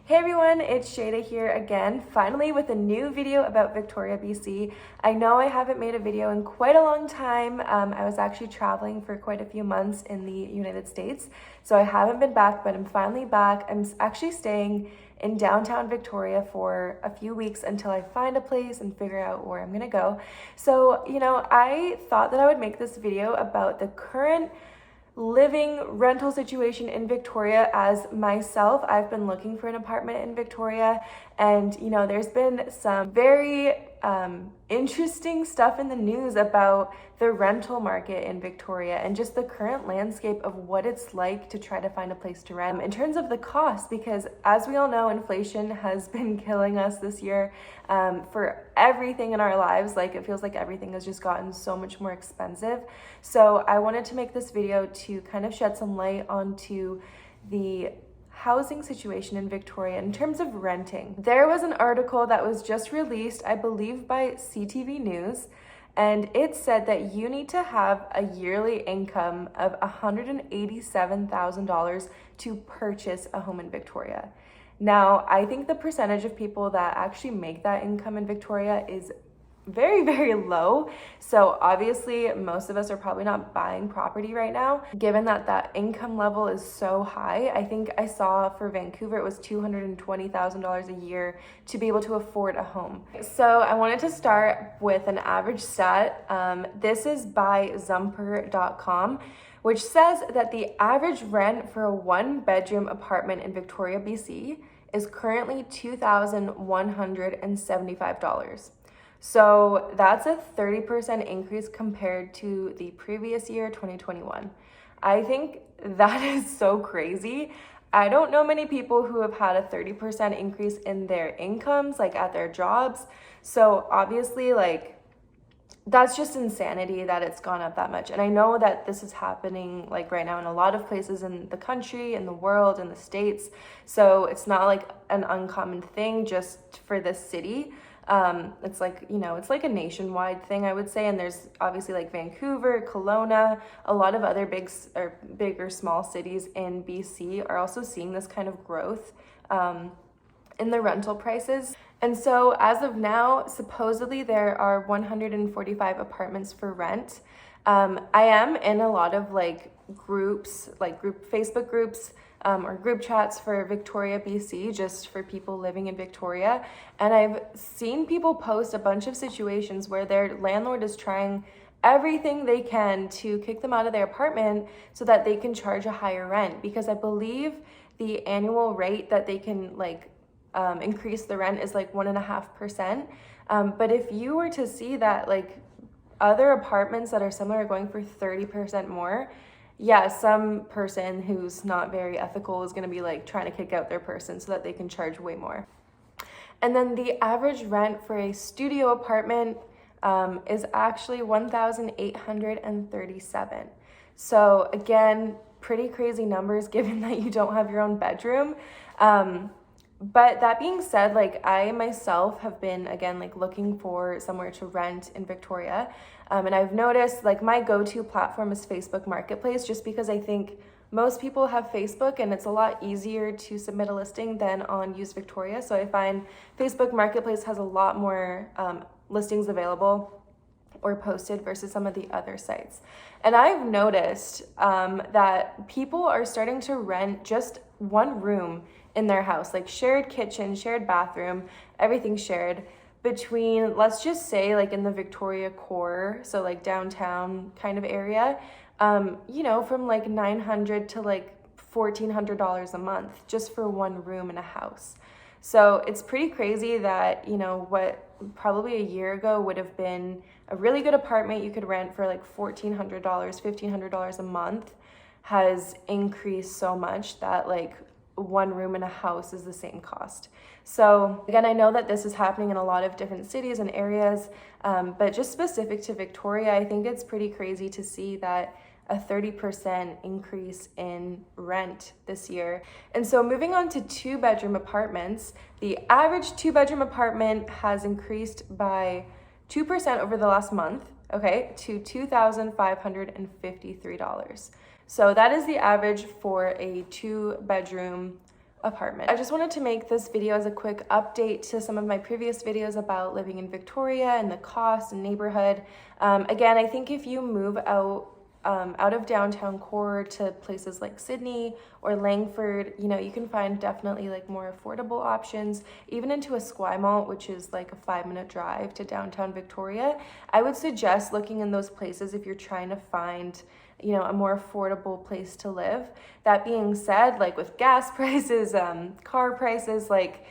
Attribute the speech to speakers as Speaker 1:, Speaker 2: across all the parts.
Speaker 1: Hey everyone, it's Shada here again, finally with a new video about Victoria, BC. I know I haven't made a video in quite a long time. I was actually traveling for quite a few months in the United States, so I haven't been back, but I'm finally back. I'm actually staying in downtown Victoria for a few weeks until I find a place and figure out where I'm gonna go. So, I thought that I would make this video about the current living rental situation in Victoria. As myself, I've been looking for an apartment in Victoria, and there's been some very interesting stuff in the news about the rental market in Victoria and just the current landscape of what it's like to try to find a place to rent in terms of the cost, because as we all know, inflation has been killing us this year for everything in our lives. Like, it feels like everything has just gotten so much more expensive. So I wanted to make this video to kind of shed some light onto the housing situation in Victoria in terms of renting. There was an article that was just released, I believe by CTV News, and it said that you need to have a yearly income of $187,000 to purchase a home in Victoria. Now, I think the percentage of people that actually make that income in Victoria is very, very low. So obviously most of us are probably not buying property right now, given that that income level is so high. I think I saw for Vancouver, it was $220,000 a year to be able to afford a home. So I wanted to start with an average stat. This is by Zumper.com, which says that the average rent for a one-bedroom apartment in Victoria, BC is currently $2,175. So that's a 30% increase compared to the previous year, 2021. I think that is so crazy. I don't know many people who have had a 30% increase in their incomes, like at their jobs. So obviously, like, that's just insanity that it's gone up that much. And I know that this is happening like right now in a lot of places in the country, in the world, in the States. So it's not like an uncommon thing just for this city. It's like, it's like a nationwide thing, I would say. And there's obviously like Vancouver, Kelowna, a lot of other big or small cities in BC are also seeing this kind of growth in the rental prices. And so as of now, supposedly there are 145 apartments for rent. I am in a lot of like groups, like Facebook groups, or group chats for Victoria, BC, just for people living in Victoria. And I've seen people post a bunch of situations where their landlord is trying everything they can to kick them out of their apartment so that they can charge a higher rent, because I believe the annual rate that they can increase the rent is like 1.5%. But if you were to see that like other apartments that are similar are going for 30% more, yeah, some person who's not very ethical is going to be like trying to kick out their person so that they can charge way more. And then the average rent for a studio apartment is actually $1,837. So again, pretty crazy numbers given that you don't have your own bedroom. But that being said, like, I myself have been, again, like looking for somewhere to rent in Victoria. And I've noticed like my go-to platform is Facebook Marketplace, just because I think most people have Facebook and it's a lot easier to submit a listing than on Use Victoria. So I find Facebook Marketplace has a lot more listings available or posted versus some of the other sites. And I've noticed that people are starting to rent just one room in their house, like shared kitchen, shared bathroom, everything shared, between, let's just say, like in the Victoria core, so like downtown kind of area, from like $900 to like $1,400 a month just for one room in a house. So it's pretty crazy that, what probably a year ago would have been a really good apartment you could rent for like $1,400, $1,500 a month has increased so much that like one room in a house is the same cost. So again, I know that this is happening in a lot of different cities and areas, but just specific to Victoria, I think it's pretty crazy to see that a 30% increase in rent this year. And so moving on to two-bedroom apartments, the average two-bedroom apartment has increased by 2% over the last month, okay, to $2,553. So that is the average for a two-bedroom apartment. I just wanted to make this video as a quick update to some of my previous videos about living in Victoria and the cost and neighborhood. Again, I think if you move out of downtown core to places like Sydney or Langford, you know, you can find definitely like more affordable options, even into Esquimalt, which is like a 5-minute drive to downtown Victoria. I would suggest looking in those places if you're trying to find, you know, a more affordable place to live. That being said, like with gas prices, car prices, like,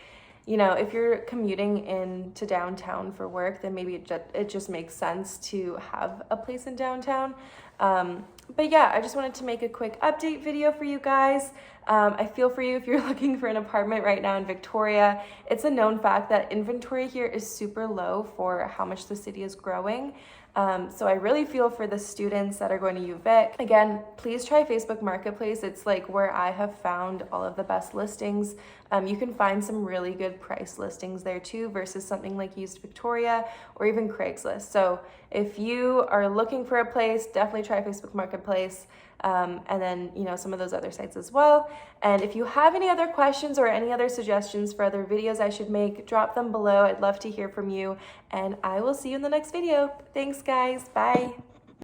Speaker 1: you know, if you're commuting into downtown for work, then maybe it just makes sense to have a place in downtown. But yeah, I just wanted to make a quick update video for you guys. I feel for you if you're looking for an apartment right now in Victoria. It's a known fact that inventory here is super low for how much the city is growing. So I really feel for the students that are going to UVic. Again, please try Facebook Marketplace. It's like where I have found all of the best listings. You can find some really good price listings there too versus something like Used Victoria or even Craigslist. So if you are looking for a place, definitely try Facebook Marketplace. And then, you know, some of those other sites as well. And if you have any other questions or any other suggestions for other videos I should make, drop them below. I'd love to hear from you, and I will see you in the next video. Thanks, guys. Bye.